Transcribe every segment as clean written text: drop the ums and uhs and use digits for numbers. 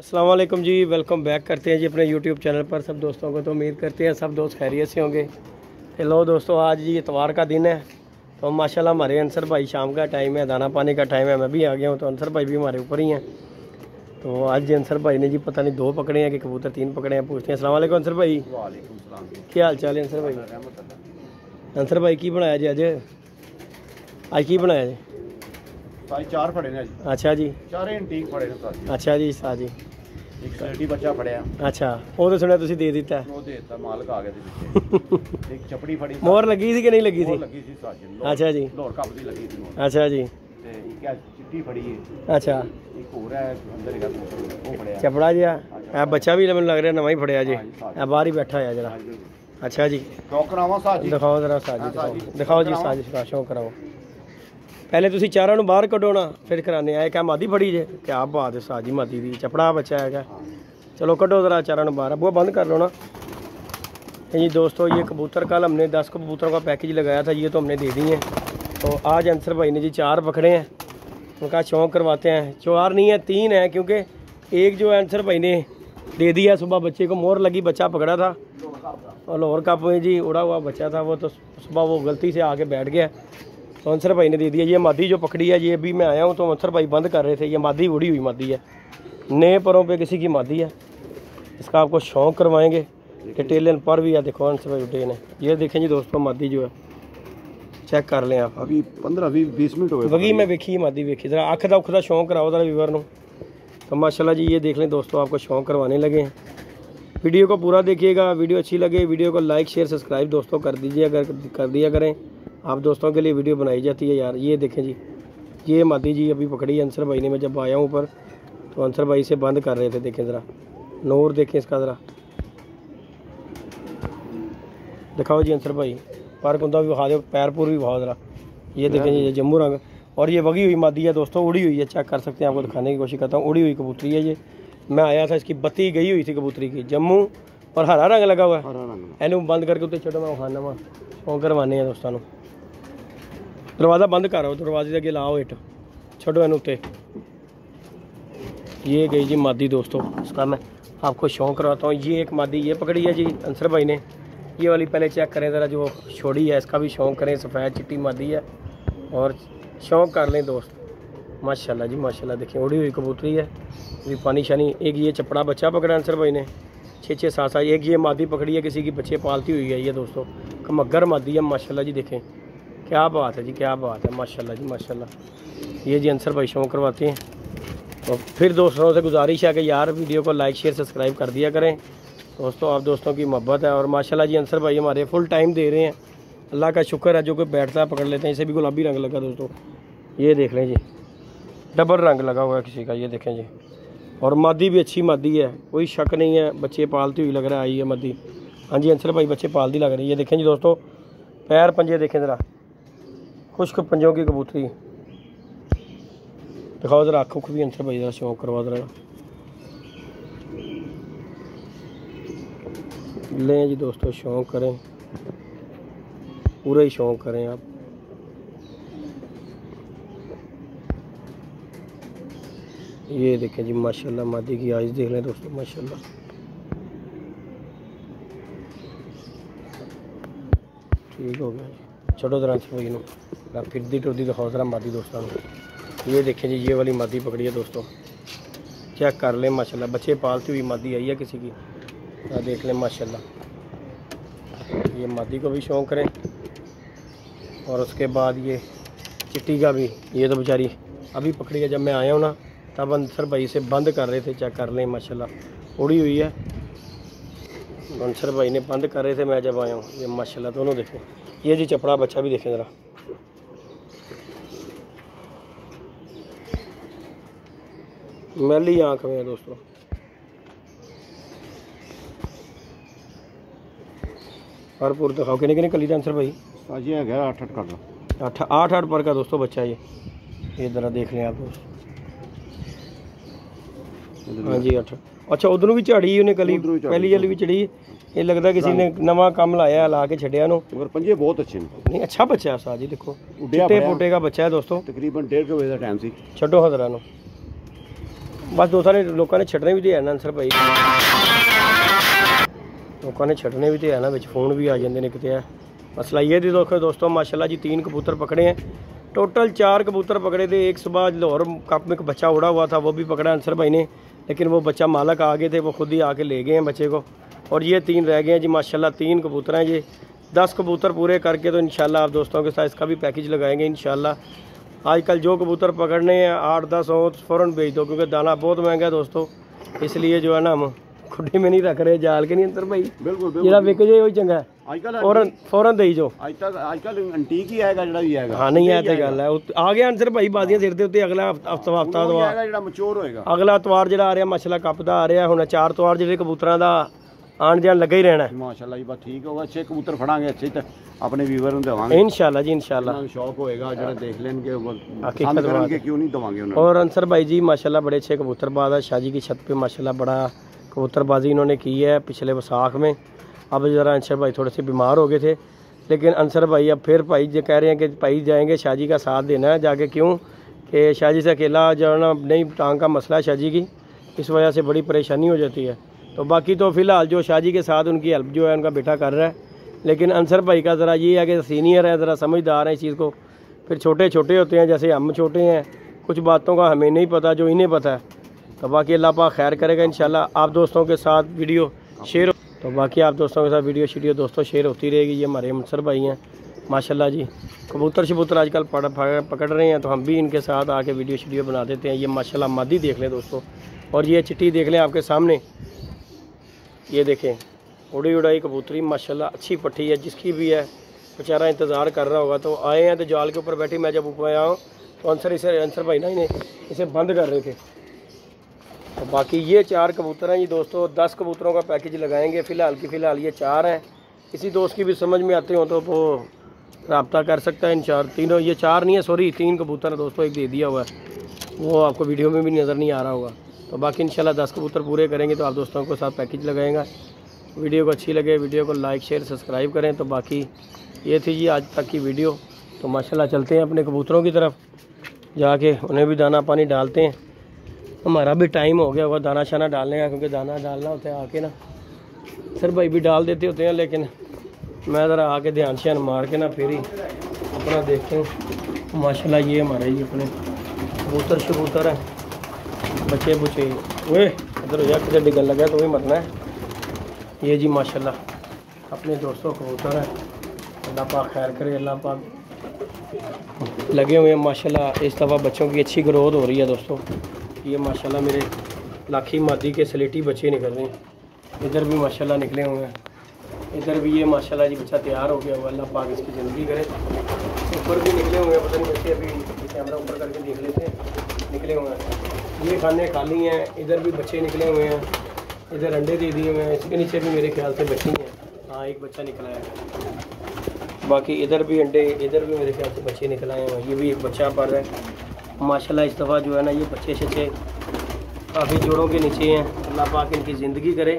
अस्सलाम वालेकुम जी, welcome back करते हैं जी अपने यूट्यूब चैनल पर सब दोस्तों को। तो उम्मीद करते हैं सब दोस्त खैरियत से होंगे। हेलो दोस्तों, आज जी इतवार का दिन है तो माशाल्लाह हमारे अंसर भाई, शाम का टाइम है, दाना पानी का टाइम है, मैं भी आ गया हूँ तो अंसर भाई भी हमारे ऊपर ही हैं। तो आज जी अंसर भाई ने जी पता नहीं 2 पकड़े हैं कि कबूतर 3 पकड़े हैं। पूछते हैं। अस्सलाम वालेकुम अंसर भाई। वालेकुम सलाम। क्या हाल चाल है अंसर भाई? अंसर भाई की बनाया जी आज की बनाया जी? सारी 4 फड़े ने जी। अच्छा जी, 4 एंटीक फड़े ने सारी। अच्छा जी साह जी। एक सैडी बच्चा फड़िया, अच्छा वो तो सुनिया तुसी दे दिता है। वो देता मालक आ गया थे पीछे। एक चपड़ी फड़ी, मोहर लगी थी कि नहीं लगी थी? लगी थी साजी। अच्छा जी, लाहौर कप दी लगी थी मोहर। अच्छा जी, ते एक आ चिट्टी फड़ी है। अच्छा एक और है अंदर का वो फड़िया चपड़ा जी। ए बच्चा भी मैंने लग रहा नवा ही फड़िया जी, ए बाहर ही बैठा है जरा। अच्छा जी, शौक करावा साजी। दिखाओ जरा साजी, दिखाओ जी साजी का शौक कराओ। पहले तुसी चारों ਨੂੰ ਬਾਹਰ ਕੱਢੋ ना फिर कराने आए। क्या मादी फड़ी जे? क्या बात है साजी, मादी दी चपड़ा बच्चा है क्या? चलो कटो ज़रा चारों ਨੂੰ बाहर, बुआ बंद कर लो ना। जी दोस्तों, ये कबूतर कल हमने 10 कबूतरों का पैकेज लगाया था, ये तो हमने दे दी हैं। तो आज अंसर भाई ने जी 4 पकड़े हैं, उनका शौक करवाते हैं। 4 नहीं है 3 है, क्योंकि एक जो अंसर भाई ने दे दिया सुबह, बच्चे को मोहर लगी, बच्चा पकड़ा था और लाहौर कप में जी उड़ा हुआ बच्चा था, वो तो सुबह वो गलती से आके बैठ गया तो अंसर भाई ने दे दिया। ये मादी जो पकड़ी है, ये अभी मैं आया हूँ तो अंसर भाई बंद कर रहे थे। ये मादी उड़ी हुई मादी है, नए परों पे किसी की मादी है, इसका आपको शौक करवाएंगे। डिटेल पर भी है, देखो अंसर भाई उठे ने। ये देखें जी दोस्तों, मादी जो है चेक कर लें आप। अभी 15-20 मिनट हो गए वगी मैं वेखी मादी वेखी, जरा अख का उख का शौक कराओ जरा व्यूअर को। तो माशाल्लाह जी ये देख लें दोस्तों, आपको शौक करवाने लगे हैं। वीडियो को पूरा देखिएगा, वीडियो अच्छी लगे वीडियो को लाइक शेयर सब्सक्राइब दोस्तों कर दीजिए, अगर कर दिया करें। आप दोस्तों के लिए वीडियो बनाई जाती है यार। ये देखें जी, ये मादी जी अभी पकड़ी है अंसर भाई ने। मैं जब आया हूँ ऊपर तो अंसर भाई से बंद कर रहे थे। देखें ज़रा नूर, देखें इसका ज़रा, दिखाओ जी अंसर भाई। पर कुंदा भी बहा दो, पैरपुर भी बहाओ ज़रा। ये देखें जी, ये जम्मू रंग और ये वगी हुई मादी है दोस्तों, उड़ी हुई है, चेक कर सकते हैं, आपको दिखाने की कोशिश करता हूँ। उड़ी हुई कबूतरी है ये। मैं आया था, इसकी बत्ती गई हुई थी कबूतरी की, जम्मू, और हरा रंग लगा हुआ है। एनू बंद करके उत्ते छोड़ो, मैं खाना वा शौक करवाने हैं दोस्तों। दरवाज़ा बंद करो, दरवाजे के अगे लाओ इट, छोड़ो एनू उत्ते। ये गई जी मादी दोस्तों, इसका मैं आपको शौक करवाता हूँ। ये एक मादी ये पकड़ी है जी अंसर भाई ने। ये वाली पहले चेक करें ज़रा, जो छोड़ी है इसका भी शौक करें। सफ़ेद चिट्टी मादी है और शौक कर लें दोस्त। माशाल्लाह जी माशाल्लाह, देखिए उड़ी हुई कबूतरी है, भी पानी शानी। एक ये चपड़ा बच्चा पकड़ा अंसर भाई ने, 6-6 7 साल। एक ये मादी पकड़ी है, किसी की बच्चे पालती हुई है ये दोस्तों, कमगर मादी है माशाल्लाह जी। देखें क्या बात है जी, क्या बात है, माशाल्लाह जी माशाल्लाह। ये जी अंसर भाई शौक करवाते हैं। तो फिर दोस्तों से गुजारिश है कि यार वीडियो को लाइक शेयर सब्सक्राइब कर दिया करें दोस्तों, आप दोस्तों की मोहब्बत है। और माशाल्लाह जी अंसर भाई हमारे फुल टाइम दे रहे हैं, अल्लाह का शुक्र है। जो कोई बैठता है पकड़ लेते हैं। इसे भी गुलाबी रंग लगा दोस्तों, ये देख लें जी, डबल रंग लगा हुआ है किसी का, ये देखें जी। और मादी भी अच्छी मादी है, कोई शक नहीं है, बच्चे पालती हुई लग रहा है आई है मादी। हाँ जी अंसर भाई बच्चे पालती लग रही है। ये देखें जी दोस्तों, पैर पंजे देखें ज़रा, खुश्क पंजों की कबूतरी। दिखाओ ज़रा आँखों को भी अंसर भाई, ज़रा शौक करवा ज़रा। लें जी दोस्तों, शौक करें, पूरा ही शौक करें आप। ये देखें जी माशाल्लाह, मादी की आइज़ देख लें दोस्तों माशाल्लाह। ठीक हो गया जी, छोड़ो ज़रा अंसर भाई ना, फिरदी टुरदी दिखाओ ज़रा मादी दोस्तों। ये देखें जी, ये वाली मादी पकड़ी है दोस्तों, चेक कर लें माशाल्लाह। बच्चे पालती हुई मादी आई है किसी की, देख लें माशाल्लाह। ये मादी को भी शौक करें। और उसके बाद ये चिट्टी का भी, ये तो बेचारी अभी पकड़ी है, जब मैं आया हूँ ना तब अंसर भाई से बंद कर रहे थे। चेक कर लें माशाल्लाह, उड़ी हुई है, अंसर भाई ने बंद कर रहे थे मैं जब आया हूँ। ये माशाल्लाह दोनों देखें। ये जी चपड़ा बच्चा भी देखें ज़रा, मैली आँख में है दोस्तों। भरपूर दिखाओ, कितने कितने कली था अंसर भाई? आज ये गया 8-8 कर लो, 8-8 पर का दोस्तों बच्चा ये ज़रा देख लें आप दोस्त। हाँ जी 8। अच्छा उधरों भी झाड़ी उन्हें कली, पहली वाली भी चढ़ी। ये लगता किसी ने नवा काम लाया, ला के छड़िया नु। मगर पंजे बहुत अच्छे हैं। नहीं अच्छा बच्चा है साह जी, देखो चिट्टे पोटे का बच्चा है दोस्तों। तकरीबन 1:30 बजे का टाइम सी। छड्डो हजरा नु, बस लोगों ने छड्डने भी तो है ना अंसर भाई, लोगों ने छड्डने भी तो है ना, विच फोन भी आ जाते हैं कितने है। मसला ये थी दोस्तों माशाल्लाह जी 3 कबूतर पकड़े हैं, टोटल 4 कबूतर पकड़े थे। एक सुबह लाहौर कप में एक बच्चा उड़ा हुआ था, वो भी पकड़ा अंसर भाई ने, लेकिन वो बच्चा मालक आ गए थे, वो खुद ही आके ले गए हैं बच्चे को। और ये 3 रह गए हैं जी माशाल्लाह, 3 कबूतर हैं जी। 10 कबूतर पूरे करके तो इंशाल्लाह आप दोस्तों के साथ इसका भी पैकेज लगाएंगे इंशाल्लाह। आजकल जो कबूतर पकड़ने हैं 8-10 हो फ़ौरन भेज दो, क्योंकि दाना बहुत महंगा है दोस्तों, इसलिए जो है ना हम खुड्डी में नहीं रख रहे, जाल के नहीं अंतर भाई, बिल्कुल जेड़ा विक जाए वही चंगा है, आजकल फौरन दे जो। आजकल एंटीक ही आएगा जेड़ा भी आएगा। हाँ नहीं है तो गल है, आ गया अंसर भाई बाजियां सिर दे उत्ते, अगला हफ्ता जेड़ा मैच्योर होएगा, अगला तवार जेड़ा आ रहा माशाल्लाह कप दा आ रहा हुण, 4 तवार जेडे कबूतरां दा आन जान लगा ही रहना है माशाल्लाह जी। बस ठीक होगा, अच्छे कबूतर फड़ांगे, अच्छे तो अपने व्यूअर ਨੂੰ देवांगे इंशाल्लाह जी, इंशाल्लाह शौक होएगा जेड़ा देख लेंगे हकीकत करके क्यों नहीं दवांगे उन्हें। और अंसर भाई जी माशाल्लाह बड़े अच्छे कबूतरबाज है, शाजी की छत पे माशाल्लाह बड़ा कबूतरबाजी इन्होंने की है पिछले वसाख में। अब ज़रा अंसर भाई थोड़े से बीमार हो गए थे, लेकिन अंसर भाई अब फिर भाई जो कह रहे हैं कि भाई जाएंगे शाजी का साथ देना है जाके, क्यों कि शाजी से अकेला जाना नहीं, टांग का मसला है शाजी की, इस वजह से बड़ी परेशानी हो जाती है। तो बाकी तो फ़िलहाल जो शाजी के साथ उनकी हेल्प जो है उनका बेटा कर रहा है, लेकिन अंसर भाई का ज़रा ये है कि सीनियर है, ज़रा समझदार है इस चीज़ को। फिर छोटे छोटे होते हैं, जैसे हम छोटे हैं, कुछ बातों का हमें नहीं पता जो इन्हें पता है। तो बाकी अल्लाह पाक खैर करेगा इंशाल्लाह। आप दोस्तों के साथ वीडियो शेयर, तो बाकी आप दोस्तों के साथ वीडियो दोस्तों शेयर होती रहेगी। ये हमारे अंसर भाई हैं माशाल्लाह जी, कबूतर शबूतर आजकल पकड़ रहे हैं, तो हम भी इनके साथ आके वीडियो बना देते हैं। ये माशाल्लाह मादी देख लें दोस्तों, और ये चिट्टी देख लें आपके सामने, ये देखें उड़ी उड़ाई कबूतरी माशाल्लाह, अच्छी पट्टी है। जिसकी भी है बेचारा इंतज़ार कर रहा होगा, तो आए हैं तो जाल के ऊपर बैठी, मैं जब ऊपर आया हूँ तो अंसर भाई ना इसे बंद कर रहे थे। तो बाकी ये 4 कबूतर हैं ये दोस्तों, 10 कबूतरों का पैकेज लगाएंगे। फ़िलहाल ये 4 हैं। किसी दोस्त की भी समझ में आते हो तो वो रब्ता कर सकता है। इन 4 ये 4 नहीं है, सॉरी 3 कबूतर है दोस्तों, एक दे दिया हुआ है, वो आपको वीडियो में भी नज़र नहीं आ रहा होगा। तो बाकी इंशाल्लाह 10 कबूतर पूरे करेंगे तो आप दोस्तों के साथ पैकेज लगाएंगा। वीडियो को अच्छी लगे वीडियो को लाइक शेयर सब्सक्राइब करें। तो बाकी ये थी जी आज तक की वीडियो। तो माशाल्लाह चलते हैं अपने कबूतरों की तरफ, जाके उन्हें भी दाना पानी डालते हैं। हमारा भी टाइम हो गया होगा दाना शाना डालने का, क्योंकि दाना डालना होता है आके ना, सर भाई भी डाल देते होते हैं, लेकिन मैं ज़रा आके ध्यान श्यान मार के ना फिर ही अपना देखते हूँ। माशाल्लाह ये हमारे ये अपने कबूतर हैं, बच्चे बुच्चे वे इधर हो जा, किधर डिगन लगा तो वही मरना है। ये जी माशाल्लाह अपने दोस्तों कबूतर हैं, अल्लाह पाक खैर करे, अल्लाह पाक लगे हुए हैं माशाल्लाह। इस दफ़ा बच्चों की अच्छी ग्रोथ हो रही है दोस्तों। ये माशाल्लाह मेरे लाखी मादी के स्लेटी बच्चे निकल रहे हैं, इधर भी माशाल्लाह निकले हुए हैं, इधर भी ये माशाल्लाह जी बच्चा तैयार हो गया हुआ, अल्लाह पाक इसकी ज़िंदगी करे। ऊपर भी निकले हुए हैं, पता नहीं बच्चे अभी कैमरा ऊपर करके देख लेते हैं, निकले हुए हैं। ये खाने खाली हैं, इधर भी बच्चे निकले हुए हैं, इधर अंडे दे दिए हुए हैं, इसके नीचे भी मेरे ख्याल से बच्चे हैं। हाँ एक बच्चा निकला है, बाकी इधर भी अंडे, इधर भी मेरे ख्याल से बच्चे निकल आए हैं। ये भी एक बच्चा पड़ रहा है माशाल्लाह। इस दफ़ा जो है ना ये बच्चे शच्चे काफ़ी जोड़ों के नीचे हैं, अल्लाह पाक इनकी ज़िंदगी करे।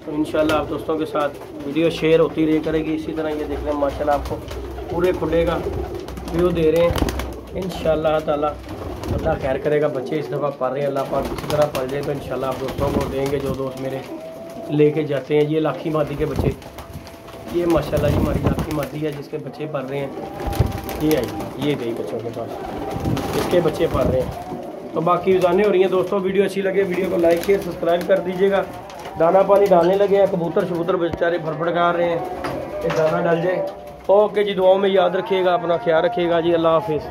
तो इंशाल्लाह आप दोस्तों के साथ वीडियो शेयर होती रही करेगी। इसी तरह ये देख लें माशाल्लाह आपको पूरे खुले का व्यू दे रहे हैं इंशाल्लाह ताला। अल्लाह खैर करेगा, बच्चे इस दफ़ा पढ़ रहे हैं, अल्लाह पाक इसी तरह पढ़ जाए तो इंशाल्लाह आप दोस्तों को देंगे जो दोस्त मेरे लेके जाते हैं। ये लाखी मादी के बच्चे, ये माशाल्लाह जी हमारी लाखी मादी है जिसके बच्चे पढ़ रहे हैं। ये आई ये गई बच्चों के पास, इसके बच्चे पढ़ रहे हैं। तो बाकी जाने हो रही हैं दोस्तों। वीडियो अच्छी लगे वीडियो को लाइक शेयर सब्सक्राइब कर दीजिएगा। दाना पानी डालने लगे हैं, कबूतर शबूतर बेचारे फड़फड़ा रहे हैं, ये दाना डाल जाए। ओके जी, दुआओं में याद रखिएगा, अपना ख्याल रखिएगा जी, अल्लाह हाफिज़।